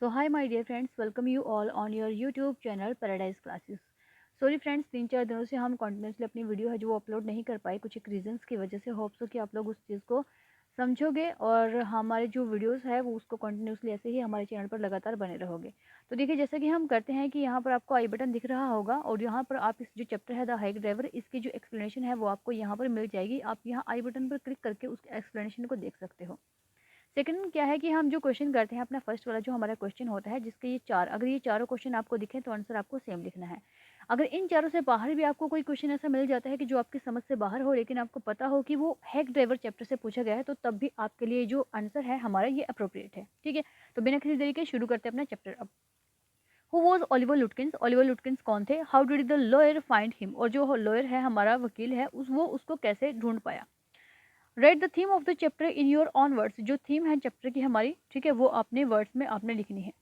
So hi my dear friends, welcome you all on your YouTube channel Paradise Classes. Sorry friends, 3-4 दिनों से हम continuously अपनी video है जो वो अपलोड नहीं कर पाए कुछ एक रीजंस की वजह से। होप्स हो कि आप लोग उस चीज़ को समझोगे और हमारे जो वीडियोस है वो उसको कंटिन्यूसली ऐसे ही हमारे चैनल पर लगातार बने रहोगे। तो देखिए, जैसा कि हम करते हैं कि यहाँ पर आपको आई बटन दिख रहा होगा और यहाँ पर आप इस जो चैप्टर है द हाइक ड्राइवर, इसकी जो एक्सप्लेनेशन है वो आपको यहाँ पर मिल जाएगी। आप यहाँ आई बटन पर क्लिक करके उस एक्सप्लेनेशन को देख सकते हो। सेकंड क्या है कि हम जो क्वेश्चन करते हैं, अपना फर्स्ट वाला जो हमारा क्वेश्चन होता है जिसके ये चार, अगर ये चारों क्वेश्चन आपको दिखें तो आंसर आपको सेम लिखना है। अगर इन चारों से बाहर भी आपको कोई क्वेश्चन ऐसा मिल जाता है कि जो आपकी समझ से बाहर हो लेकिन आपको पता हो कि वो हैक ड्राइवर चैप्टर से पूछा गया है, तो तब भी आपके लिए जो आंसर है हमारा ये अप्रोप्रिएट है। ठीक है, तो बिना किसी देरी के शुरू करते हैं अपना चैप्टर अब। Who was Oliver लुटकिंस? ओलिवर लुटकिंस कौन थे? How did the lawyer find him? और जो लॉयर है हमारा वकील है वो उसको कैसे ढूंढ पाया? Right the theme of the chapter in your on words. जो थीम है चैप्टर की हमारी, ठीक है, वो अपने वर्ड्स में आपने लिखनी है।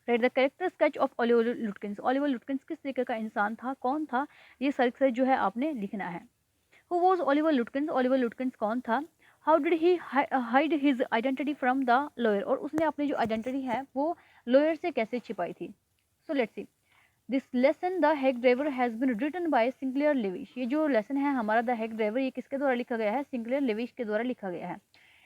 Right the character sketch of Oliver लुटकिंस। Oliver लुटकिंस किस तरीके का इंसान था, कौन था, ये सर्च जो है आपने लिखना है। Who was Oliver लुटकिंस? ओलिवर लुटकिंस कौन था? How did he hide his identity from the lawyer? और उसने अपनी जो आइडेंटिटी है वो लॉयर से कैसे छिपाई थी? So let's see this lesson the hack driver has been written by Sinclair Lewis. ये जो लेसन है हमारा द हेक ड्राइवर, ये किसके द्वारा लिखा गया है? सिंक्लेयर लेविश के द्वारा लिखा गया है।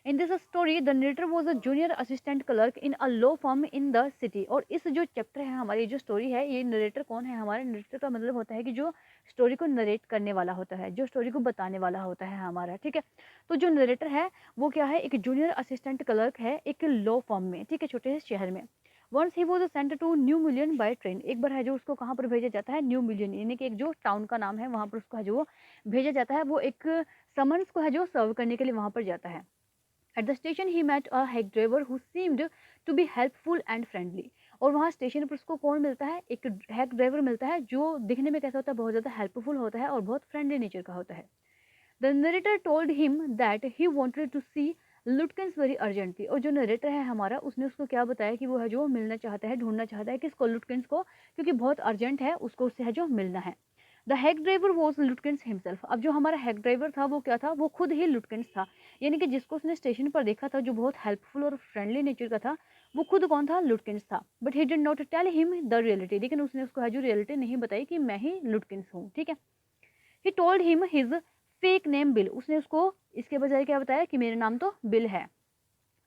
In this story the narrator was a junior assistant clerk in a law firm in the city. और इस जो चैप्टर है हमारी जो स्टोरी है, ये नरेटर कौन है? हमारे नरेटर का मतलब होता है कि जो स्टोरी को नरेट करने वाला होता है, जो स्टोरी को बताने वाला होता है हमारा। ठीक है, तो जो नरेटर है वो क्या है? एक जूनियर असिस्टेंट क्लर्क है एक लॉ फर्म में, ठीक है, छोटे से शहर में। Once he was sent to New Mullion by train. एक बार है जो उसको कहाँ पर भेजा जाता है? न्यू मिलियन, यानी कि एक जो टाउन का नाम है वहाँ पर उसको है जो भेजा जाता है। वो एक समन्स को है जो सर्व करने के लिए वहाँ पर जाता है। At the station he met a hack driver who seemed to be helpful and friendly. और वहाँ स्टेशन पर उसको कौन मिलता है? एक हेक ड्राइवर मिलता है जो दिखने में कैसा होता है? बहुत ज़्यादा हेल्पफुल होता है और बहुत फ्रेंडली नेचर का होता है। The narrator told him that he wanted to see Lutkins very urgently. और जो नरेटर है हमारा, उसने उसको क्या बताया कि वो है जो मिलना चाहता है, ढूंढना चाहता है किसको? लुटकिंस को, क्योंकि बहुत अर्जेंट है, उसको उससे है जो मिलना है। The hack driver was लुटकिंस himself. अब जो हमारा हेक ड्राइवर था वो क्या था? वो खुद ही लुटकिंस था, यानी कि जिसको उसने स्टेशन पर देखा था जो बहुत हेल्पफुल और फ्रेंडली नेचर का था, वो खुद कौन था? लुटकिंस था। But he did not tell him the reality. लेकिन उसने उसको है जो रियलिटी नहीं बताई कि मैं ही लुटकिंस हूँ। ठीक है, he told him his fake name bill. उसने उसको इसके बजाय क्या बताया? कि मेरा नाम तो बिल है।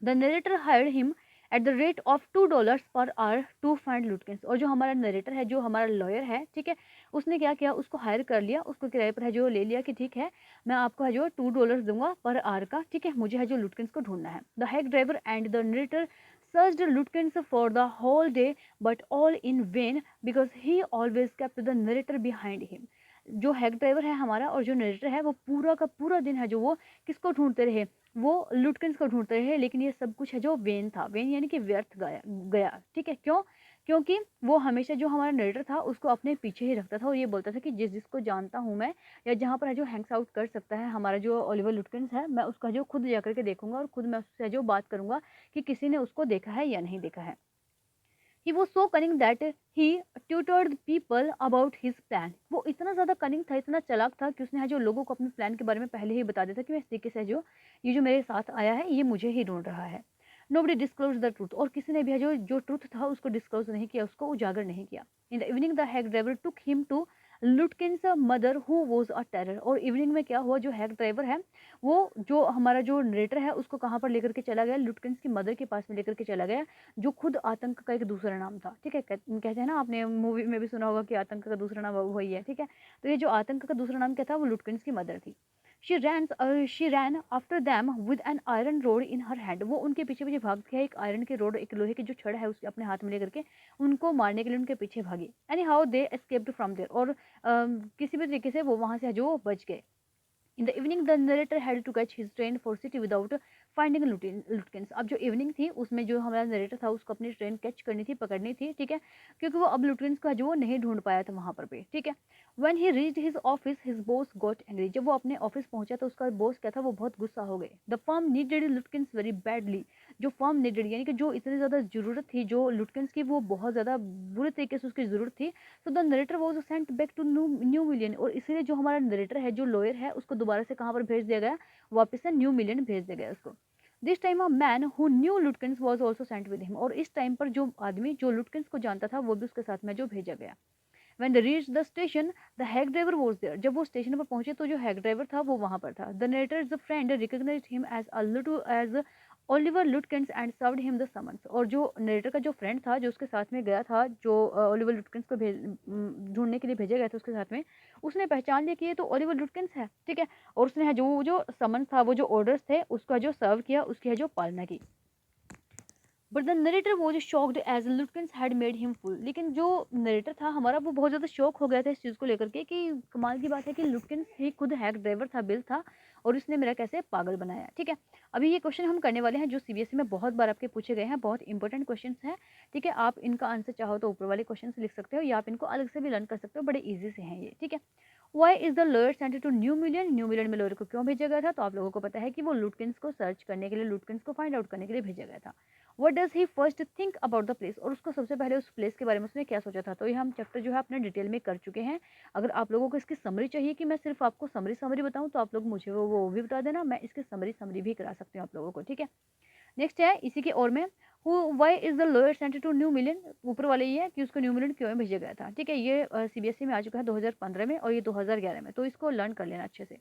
The narrator hired him at the rate of $2 per hour to find लुटकिंस। और जो हमारा नरेटर है, जो हमारा लॉयर है, ठीक है, उसने क्या किया? उसको हायर कर लिया, उसको किराए पर है जो ले लिया कि ठीक है, मैं आपको है जो $2 दूंगा पर आवर का, ठीक है, मुझे है जो लुटकिंस को ढूंढना है। The hack driver and the narrator searched Lutkins for the whole day but all in vain because he always kept the narrator behind him. जो हेक ड्राइवर है हमारा और जो नरेटर है वो पूरा का पूरा दिन है जो वो किसको ढूंढते रहे? वो लुटकिंस को ढूंढते रहे। लेकिन ये सब कुछ है जो वेन था, वेन यानी कि व्यर्थ गया। ठीक है, क्यों? क्योंकि वो हमेशा जो हमारा नरेटर था उसको अपने पीछे ही रखता था और ये बोलता था कि जिसको जानता हूँ मैं, या जहाँ पर है जो हैंग्स आउट कर सकता है हमारा जो ओलिवर लुटकिंस है, मैं उसका जो खुद जाकर के देखूंगा और खुद मैं उससे जो बात करूंगा कि किसी ने उसको देखा है या नहीं देखा है। He was so cunning that he tutored people about his plan. वो इतना ज़्यादा कनिंग था, इतना चालाक था कि उसने जो लोगों को अपने प्लान के बारे में पहले ही बता दिया था कि मैं इस तरीके से जो ये जो मेरे साथ आया है ये मुझे ही ढूंढ रहा है। Nobody disclose the truth. और किसी ने भी है जो ट्रूथ था उसको डिस्क्लोज नहीं किया, उसको उजागर नहीं किया। In the evening the hack driver took him to Lutkins mother who was a terror. और इवनिंग में क्या हुआ? जो हैक ड्राइवर है वो जो हमारा जो नरेटर है उसको कहाँ पर लेकर के चला गया? लुटकिंस की मदर के पास में लेकर के चला गया, जो खुद आतंक का एक दूसरा नाम था। ठीक है, कहते हैं ना, आपने मूवी में भी सुना होगा कि आतंक का दूसरा नाम वही है। ठीक है, तो ये जो आतंक का दूसरा नाम क्या था? वो लुटकिंस की मदर थी। She rain after them with an iron rod in her hand. वो उनके पीछे पीछे भाग गया, एक आयरन की रोड, एक लोहे की जो छड़ है उसके अपने हाथ में लेकर के उनको मारने के लिए उनके पीछे भागी। Anyhow they escaped from there. और किसी भी तरीके से वो वहां से जो बच गए। In the evening the narrator had to catch his train for city without finding Lutkins. अब जो इवनिंग थी उसमें जो हमारा नरेटर था उसको अपनी ट्रेन कैच करनी थी, पकड़नी थी। ठीक है, क्योंकि वो अब लुटकिंस का जो वो नहीं ढूंढ पाया था वहां पर पे। ठीक है, when he reached his office his boss got angry. जब वो अपने ऑफिस पहुंचा तो उसका बॉस क्या था? वो बहुत गुस्सा हो गए। The firm needed लुटकिंस very badly. जो फर्म नीडेड यानी कि जो इतनी ज्यादा जरूरत थी जो लुटकिंस की, वो बहुत ज्यादा बुरे तरीके से उसकी जरूरत थी। तो the narrator was sent back to New Mullion. और इसीलिए जो हमारा नरेटर है, जो लॉयर है, उसको दोबारा से कहाँ पर भेज दिया गया? वापस से न्यू मिलियन भेज दिया गया उसको। This time a man who knew Lutkins was also sent with him, और इस टाइम पर जो आदमी जो लुटकिंस को जानता था वो भी उसके साथ में जो भेजा गया। When they reached the station, the hack driver was there. जब वो स्टेशन पर पहुंचे तो जो हैक ड्राइवर था वो वहां पर था। The narrator's friend recognized him as Oliver Lutkins and served him the summons. और जो नरेटर का जो फ्रेंड था जो उसके साथ में गया था, जो ओलिवर लुटकिंस को ढूंढने के लिए भेजा गया था उसके साथ में, उसने पहचान लिया कि ये तो ओलिवर लुटकिंस है, ठीक है। और उसने जो जो समन्स था, वो जो ऑर्डर्स थे उसका जो सर्व किया, उसकी है जो पालना की। But the narrator was shocked as Lutkins had made him fool. लेकिन जो नरेटर था हमारा वो बहुत ज़्यादा शौक हो गया था इस चीज़ को लेकर के कि कमाल की बात है कि लुटकिंस ही खुद हैक ड्राइवर था, बिल था, और उसने मेरा कैसे पागल बनाया, ठीक है। अभी ये क्वेश्चन हम करने वाले हैं जो सीबीएसई में बहुत बार आपके पूछे गए हैं, बहुत इंपॉर्टेंट क्वेश्चन हैं, ठीक है। आप इनका आंसर चाहो तो ऊपर वाले क्वेश्चन लिख सकते हो या आप इनको अलग से भी लर्न कर सकते हो, बड़े ईजी से हैं ये, ठीक है। Why is the lawyer sented to New Mullion, New Mullion में लॉयर को क्यों भेजा गया था, तो आप लोगों को पता है कि वो लुटकिंस को सर्च करने के लिए, लुटकिंस को फाइंड आउट करने के लिए भेजा गया था। What does he first think about the place, और उसको सबसे पहले उस प्लेस के बारे में उसने क्या सोचा था। तो ये हम चैप्टर जो है अपने डिटेल में कर चुके हैं। अगर आप लोगों को इसकी समरी चाहिए कि मैं सिर्फ आपको समरी समरी बताऊं तो आप लोग मुझे वो भी बता देना, मैं इसकी समरी समरी भी करा सकती हूँ आप लोगों को, ठीक है। नेक्स्ट है इसी के और में, why is the lawyer sent to New Mullion, ऊपर वाले ये है कि उसको न्यू मिलियन क्यों भेजा गया था, ठीक है। ये सीबीएसई में आ चुका है 2015 में और ये 2011 में, तो इसको लर्न कर लेना अच्छे से।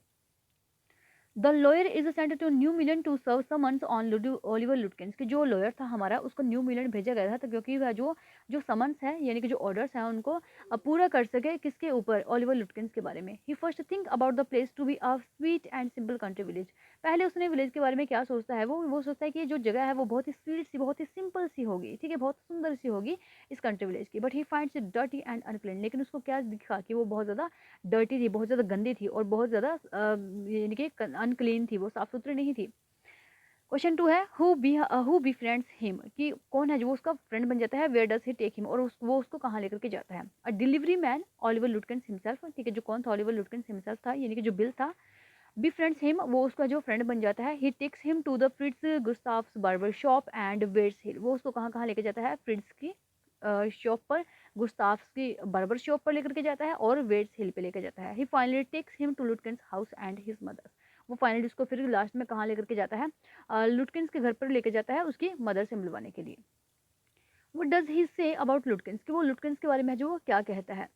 The lawyer is sent to New Mullion to serve summons on Oliver Lutkins, कि जो लॉयर था हमारा उसको न्यू मिलियन भेजा गया था, तो क्योंकि वह जो जो समन्स है यानी कि जो ऑर्डर्स हैं उनको पूरा कर सके किसके ऊपर, ओलिवर लुटकिंस के बारे में। He first think about the place to be a sweet and simple country village. पहले उसने विलेज के बारे में क्या सोचता है, वो सोचता है कि जो जगह है वो बहुत ही स्वीट सी, बहुत ही सिंपल सी होगी, ठीक है, बहुत सुंदर सी होगी इस कंट्री विलेज की। But he finds it dirty and unclean, लेकिन उसको क्या दिखा कि वो बहुत ज़्यादा डर्टी थी, बहुत ज़्यादा गंदी थी और बहुत ज़्यादा यानी कि अनक्लीन थी, वो साफ सुथरी नहीं थी। क्वेश्चन 2 है हु बी फ्रेंड्स हिम, कि कौन है जो उसका फ्रेंड बन जाता है, where does he take him, और वो उसको कहाँ लेकर के जाता है। A delivery man Oliver Lutkins himself, ठीक है, जो कौन था, ओलिवर लुटकिंस हिमसेल्फ था, यानी कि जो बिल था। बी फ्रेंड्स हिम, वो उसका जो फ्रेंड बन जाता है। He takes him to the Fritz Gustaf's barber shop and waits hill, वो उसको कहाँ कहाँ लेके जाता है, फ्रिट्स की शॉप पर, गुस्ताफ्स की बार्बर शॉप पर लेकर के जाता है और वेट्स हिल पे लेकर जाता है। He finally takes him to Lutkins house and his mother, वो फाइनली उसको फिर लास्ट में कहाँ लेकर के जाता है, लुटकिंस के घर पर लेकर जाता है उसकी मदर से मिलवाने के लिए। वो डज ही से अबाउट लुटकिंस, कि वो लुटकिंस के बारे में जो वो क्या कहता है।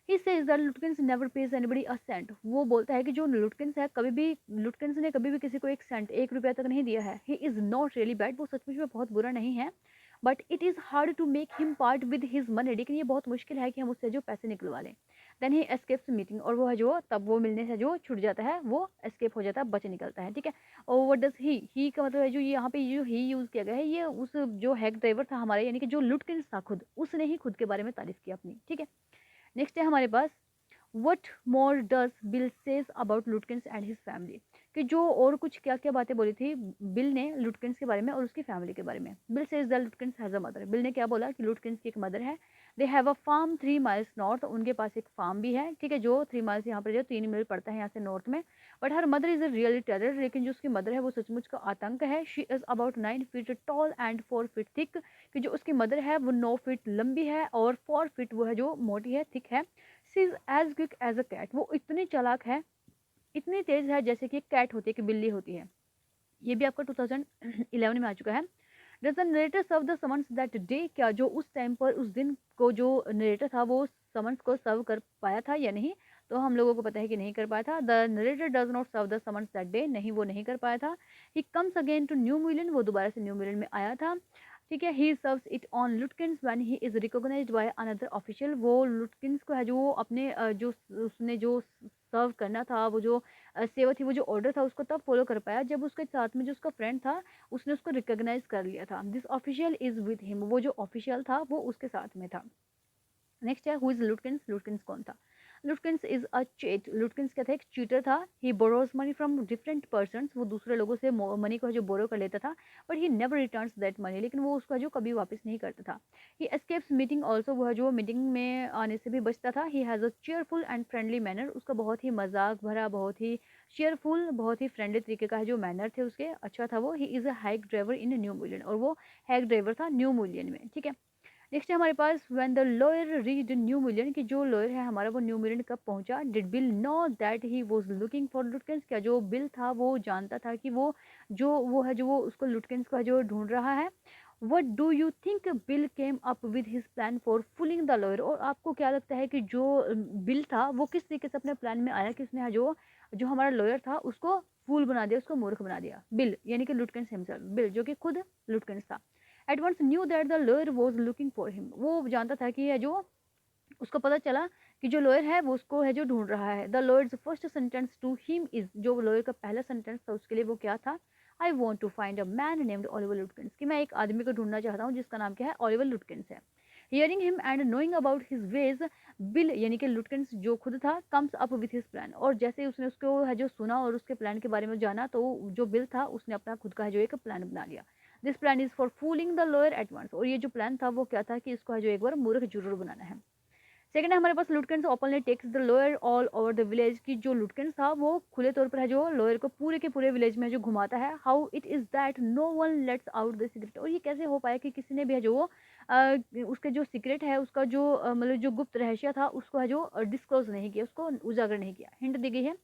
He says that Lutkins never pays anybody a cent, वो बोलता है कि जो लुटकिंस है कभी भी, लुटकिंस ने कभी भी किसी को एक सेंट, 1 रुपया तक नहीं दिया है। He is not really bad, वो सचमुच में बहुत बुरा नहीं है। But it is hard to make him part with his money, लेकिन ये बहुत मुश्किल है कि हम उससे जो पैसे निकलवा लें। देन ही एस्केप्स मीटिंग, और वो है जो तब वो मिलने से जो छुट जाता है, वो एस्केप हो जाता है, बच निकलता है, ठीक है। और व्हाट डज ही का मतलब है जो यहाँ पे जो ही यूज़ किया गया है, ये उस जो हैक ड्राइवर था हमारे, यानी कि जो लुटकिंस था खुद, उसने ही खुद के बारे में तारीफ की अपनी, ठीक है। नेक्स्ट है हमारे पास, what more does Bill say about Lutkins and his family, कि जो और कुछ क्या क्या बातें बोली थी बिल ने लुटकिंस के बारे में और उसकी फैमिली के बारे में। Bill says that Lutkins has a mother, Bill ने क्या बोला कि लुटकिंस की एक मदर है। They have a farm 3 miles north, उनके पास एक फार्म भी है, ठीक है, जो 3 माइल्स यहाँ पर जो 3 मील पड़ता है यहाँ से नॉर्थ में। But her mother is a really terror, लेकिन जो उसकी मदर है वो सचमुच का आतंक है। She is about 9 feet tall and 4 feet thick, कि जो उसकी मदर है वो 9 फीट लंबी है और 4 फीट वो है जो मोटी है, थिक है। She is as quick as a cat, वो इतनी चालाक है, इतनी तेज है जैसे कि एक कैट होती है, कि बिल्ली होती है। ये भी आपका 2011 में आ चुका है। Does the narrator serve the summons that day, क्या जो उस टाइम पर उस दिन को जो नरेटर था वो समन्स को सर्व कर पाया था या नहीं, तो हम लोगों को पता है कि नहीं कर पाया था। The narrator does not serve the summons that day, नहीं वो नहीं कर पाया था। He comes again to New Mullion, वो दोबारा से न्यू मिलियन में आया था, ठीक है। He serves it on Lutkins when he is recognized by another official, वो लुटकिंस को है जो वो अपने जो उसने जो सर्व करना था, वो जो सेवा थी, वो जो ऑर्डर था उसको तब फॉलो कर पाया जब उसके साथ में जो उसका फ्रेंड था उसने उसको रिकॉग्नाइज कर लिया था। This official is with him, वो जो ऑफिशियल था वो उसके साथ में था। नेक्स्ट है हु इज लुटकिंस, लुटकिंस कौन था। लुटकिंस इज अ चीट, लुटकिंस क्या था, एक चीटर था। He borrows money from different persons, वो दूसरे लोगों से मनी को जो बोरो कर लेता था। But he never returns that money, लेकिन वो उसका जो कभी वापस नहीं करता था। ही एस्केप्स मीटिंग ऑल्सो, वह जो मीटिंग में आने से भी बचता था। He has a cheerful and friendly manner, उसका बहुत ही मजाक भरा, बहुत ही चेयरफुल, बहुत ही फ्रेंडली तरीके का है जो मैनर थे उसके, अच्छा था वो। He is a hack driver in New Mullion, और वो हैक ड्राइवर था न्यू मिलियन में, ठीक है। नेक्स्ट है हमारे पास when the lawyer reached New Mullion, कि जो लॉयर है हमारा वो न्यू मिलियन कब पहुंचा। Did Bill know that he was looking for Lutkins, क्या जो बिल था वो जानता था कि वो है जो वो उसको लुटकेंस का जो ढूंढ रहा है। What do you think bill came up with his plan for फुलिंग the lawyer, और आपको क्या लगता है कि जो बिल था वो किस तरीके से अपने प्लान में आया कि उसने जो जो हमारा लॉयर था उसको फूल बना दिया, उसको मूर्ख बना दिया। बिल यानी कि लुटकेंस हिमसेल्फ, बिल जो कि खुद लुटकेंस था। At once knew that the lawyer was looking for him, वो जानता था कि ये जो उसको पता चला कि जो लॉयर है वो उसको है जो ढूंढ रहा है। The lawyer's first sentence to him is, जो लॉयर का पहला सेंटेंस था उसके लिए वो क्या था। I want to find a man named Oliver Lutkins, कि मैं एक आदमी को ढूंढना चाहता हूँ जिसका नाम क्या है, ओलिवर लुटकिंस है। Hearing him and knowing about his veg, bill यानी कि लुटकिंस जो खुद था comes up with his plan, और जैसे ही उसने उसको है जो सुना और उसके प्लान के बारे में जाना तो जो बिल था उसने अपना खुद का है जो एक प्लान बना लिया। This plan is for fooling the lawyer at once, और ये जो प्लान था वो क्या था कि इसको है जो एक बार मूर्ख जरूर बनाना है। सेकंड है हमारे पास Lutkins openly takes the lawyer all over the village, की जो लुटकेंस था वो खुले तौर पर है जो लोअर को पूरे के पूरे विलेज में जो घुमाता है। How it is that no one lets out the secret, और ये कैसे हो पाया कि किसी ने भी है जो उसके जो सीक्रेट है उसका जो मतलब जो गुप्त रहस्य था उसको है जो डिस्क्लोज नहीं किया, उसको उजागर नहीं किया। हिंट दी गई है।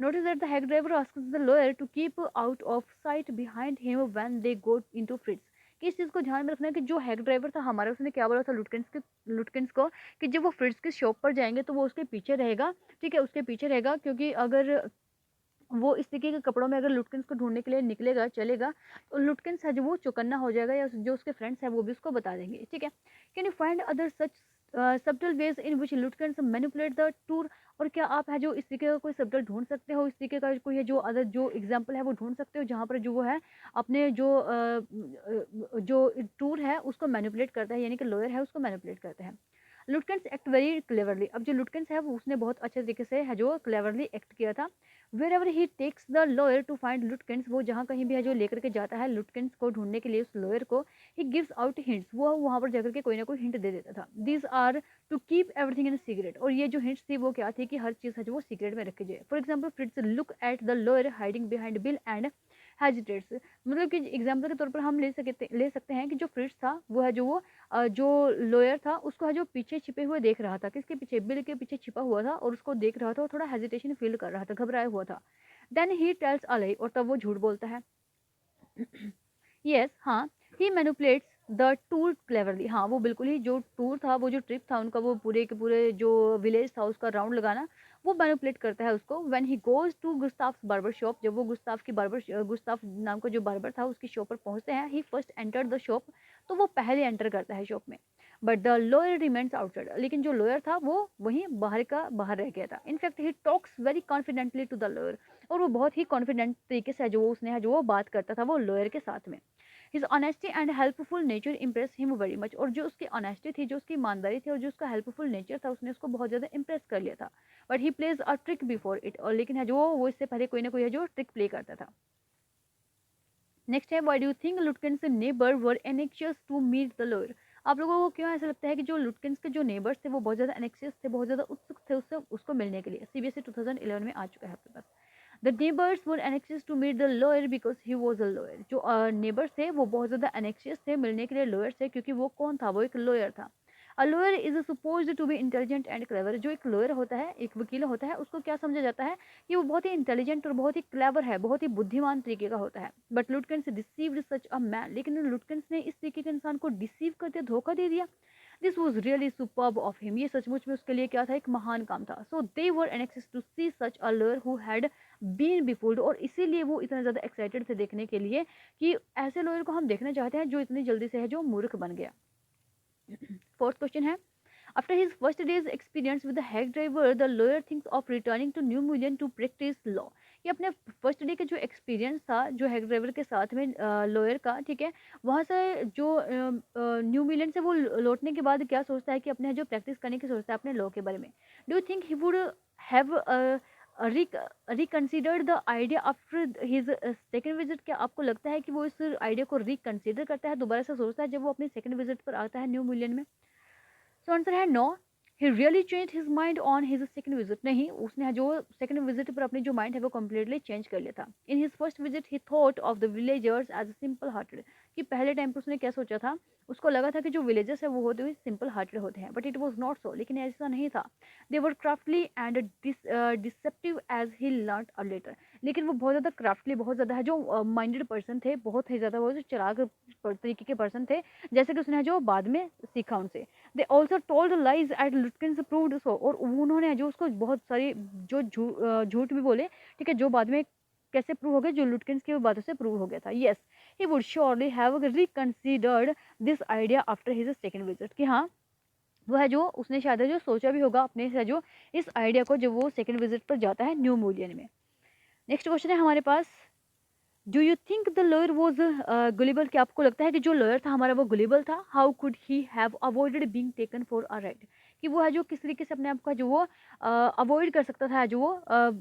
Notice that the hack driver asks the lawyer to keep out of sight behind him when they go into Fritz, कि इस चीज को ध्यान में रखना है कि जो हेग ड्राइवर था हमारा उसने क्या बोला था लुटकेंस को कि जब वो फ्रिट्ज की शॉप पर जाएंगे तो वो उसके पीछे रहेगा। ठीक है, उसके पीछे रहेगा, क्योंकि अगर वो इस तरीके के कपड़ों में अगर लुटकेंस को ढूंढने के लिए निकलेगा चलेगा तो लुटकेंस है जो वो चौकन्ना हो जाएगा, या जो उसके फ्रेंड्स है वो भी उसको बता देंगे। ठीक है, can you find other such subtle ways in which Lutkins manipulate the tour, और क्या आप है जो इस तरीके का कोई सब्टल ढूंढ सकते हो, इस तरीके का कोई है जो अदर जो एग्जाम्पल है वो ढूंढ सकते हो जहाँ पर जो वो है अपने जो टूर है उसको मैनिपुलेट करता है, यानी कि लॉयर है उसको मैनिपुलेट करता है। लुटकेंस एक्ट वेरी क्लेवरली, अब जो लुटकेंस है वो उसने बहुत अच्छे तरीके से है जो क्लेवरली एक्ट किया था। Wherever he takes the lawyer to find Lutkins, वो जहाँ कहीं भी है जो लेकर के जाता है लुटकेंस को ढूंढने के लिए उस लॉयर को, ही गिव्स आउट हिंट्स, वो वहाँ पर जाकर के कोई ना कोई हिंट दे देता था। These are to keep everything in secret, और ये जो हिंट्स थी वो क्या थी कि हर चीज़ है जो वो सीक्रेट में रखी जाए। For example फ्रिट्स look at the lawyer hiding behind bill and hesitates, मतलब कि एग्जाम्पल के तौर पर हम ले सकते हैं कि जो फ्रिट्स था वो है जो वो जो लॉयर था उसको है जो पीछे छिपे हुए देख रहा था, किसके पीछे, बिल के पीछे छिपा हुआ था और उसको देख रहा था और थोड़ा हेजिटेशन फील कर रहा था, घबराया हुआ था। देन ही टेल्स अ लाई, और तब वो झूठ बोलता है। यस, हाँ, ही मैनिपुलेट्स द टूर क्लेवरली, हाँ वो बिल्कुल ही जो टूर था वो जो ट्रिप था उनका वो पूरे के पूरे जो विलेज था उसका राउंड लगाना, वो मैनिपुलेट करता है उसको। When he goes to Gustaf's barber shop, जब वो गुस्ताफ नाम का जो बार्बर था उसकी शॉप पर पहुंचते हैं, ही फर्स्ट एंटर द शॉप, तो वो पहले एंटर करता है शॉप में। But the lawyer remains outside, लेकिन जो लॉयर था वो वहीं बाहर का बाहर रह गया था। In fact he talks very confidently to the lawyer, और वो बहुत ही कॉन्फिडेंट तरीके से जो उसने है जो वो बात करता था वो लॉयर के साथ में। His honesty and helpful nature impress him very much, और जो उसकी ऑनेस्टी थी, जो उसकी ईमानदारी थी और जो उसका हेल्पफुल नेचर था उसने उसको बहुत ज़्यादा इम्प्रेस कर लिया था। But he plays a trick before it, और लेकिन है जो वो इससे पहले कोई ना कोई है जो ट्रिक प्ले करता था। नेक्स्ट है why do you think Lutkins neighbour were anxious to meet the lawyer, आप लोगों को क्यों ऐसा लगता है कि जो लुटकेंस के जो नेबर्स थे वो बहुत ज़्यादा एनेक्शियस थे, बहुत ज़्यादा उत्सुक थे उससे उसको मिलने के लिए। सीबीएसई 2011 में आ चुका है आपके पास। The neighbours were anxious to meet the lawyer because he was a lawyer, जो नेबर्स थे वो बहुत ज़्यादा एनेक्शियस थे मिलने के लिए लॉयर से, क्योंकि वो कौन था, वो एक लॉयर था। A lawyer is supposed to be intelligent and clever, जो एक लॉयर होता है, एक वकील होता है, उसको क्या समझा जाता है कि वो बहुत ही इंटेलिजेंट और बहुत ही क्लेवर है, बहुत ही बुद्धिमान तरीके का होता है। But Lutkins deceived such a man, लेकिन लुटकेंस ने इस तरीके के इंसान को डिसीव कर दिया, धोखा दे दिया। This was really superb of him, ये सचमुच में उसके लिए क्या था, एक महान काम था। So they were anxious to see such a lawyer who had been befooled, और इसीलिए वो इतना ज़्यादा एक्साइटेड थे देखने के लिए कि ऐसे लॉयर को हम देखना चाहते हैं जो इतनी जल्दी से है जो मूर्ख बन गया। फोर्थ क्वेश्चन है, after his first day's experience with the hack driver the lawyer thinks of returning to New Mullion to practise law, ये अपने फर्स्ट डे का जो एक्सपीरियंस था जो हेग ड्राइवर के साथ में लॉयर का, ठीक है, वहाँ से जो न्यू मिलियन से वो लौटने के बाद क्या सोचता है कि अपने जो प्रैक्टिस करने की सोचता है अपने लॉ के बारे में। Do you think he would have reconsidered the idea after his second visit, क्या आपको लगता है कि वो इस आइडिया को रिकन्सिडर करता है, दोबारा से सोचता है जब वो अपने सेकेंड विजिट पर आता है न्यू मिलियन में। सो आंसर है no, he really change his mind on his second visit, नहीं उसने जो सेकंड विजिट पर अपनी जो माइंड है वो कम्प्लीटली चेंज कर लिया था। In his first visit he thought of the villagers as simple hearted, कि पहले टाइम पर उसने क्या सोचा था, उसको लगा था कि जो विलेजर्स है वो होते हुए सिंपल हार्टेड होते हैं, but it was not so, लेकिन ऐसा नहीं था। They were craftily and deceptive as he learn a later. लेकिन वो बहुत ज़्यादा क्राफ्टली, बहुत ज़्यादा है जो माइंडेड पर्सन थे, बहुत ही ज़्यादा वो जो चालाक तरीके के पर्सन थे, जैसे कि उसने जो बाद में सीखा उनसे। They also told lies at Lutkins proved so, और उन्होंने जो उसको बहुत सारी जो झूठ भी बोले, ठीक है, जो बाद में कैसे प्रूव हो गया, जो लुटकिंस की बातों से प्रूव हो गया था। Yes, he would surely have reconsidered this idea after his second visit, कि हाँ वो है जो उसने शायद है जो सोचा भी होगा अपने से जो इस आइडिया को, जब वो सेकंड विजिट पर जाता है न्यू मूलियन में। नेक्स्ट क्वेश्चन है हमारे पास, do you think the lawyer was gullible? क्या आपको लगता है कि जो लॉयर था हमारा वो गुलेबल था? How could he have avoided being taken for a ride? कि वो है जो किस तरीके से अपने आप का जो वो अवॉइड कर सकता था, जो वो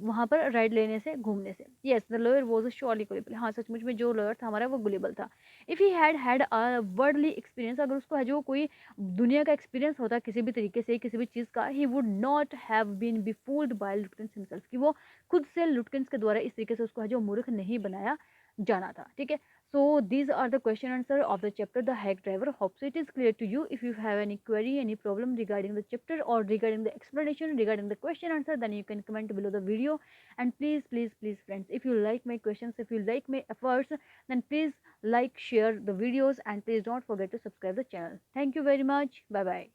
वहाँ पर राइड लेने से, घूमने से। Yes, the lawyer was surely gullible. हाँ, सचमुच में जो लॉयर था हमारा वो गुलेबल था। If he had had a worldly experience, अगर उसको है जो कोई दुनिया का एक्सपीरियंस होता किसी भी तरीके से, किसी भी चीज़ का, he would not have been befooled by Lutkins himself, कि वो खुद से लुटकिंस के द्वारा इस तरीके से उसको है जो मूर्ख नहीं बनाया जाना था। ठीक है, so these are the question answer of the chapter the hack driver. Hope so it is clear to you. If you have any query, any problem regarding the chapter or regarding the explanation, regarding the question answer, then you can comment below the video. And please friends, if you like my questions, if you like my efforts, then please like, share the videos, and please don't forget to subscribe the channel. Thank you very much. Bye bye.